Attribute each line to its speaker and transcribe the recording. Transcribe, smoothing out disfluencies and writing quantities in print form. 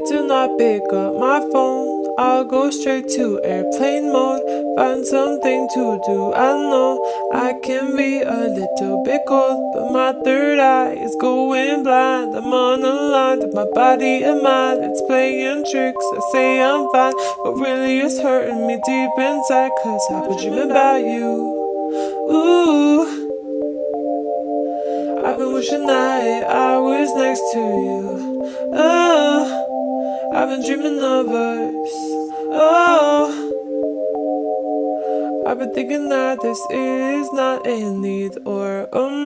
Speaker 1: do not pick up my phone. I'll go straight to airplane mode. Find something to do. I know I can be a little bit cold, but my third eye is going blind. I'm on a line with my body and mind. It's playing tricks. I say I'm fine, but really it's hurting me deep inside. Cause I've been dreaming about you. Ooh, I've been wishing that I was next to you. Oh, I've been dreaming of us. Oh, I've been thinking that this is not a need or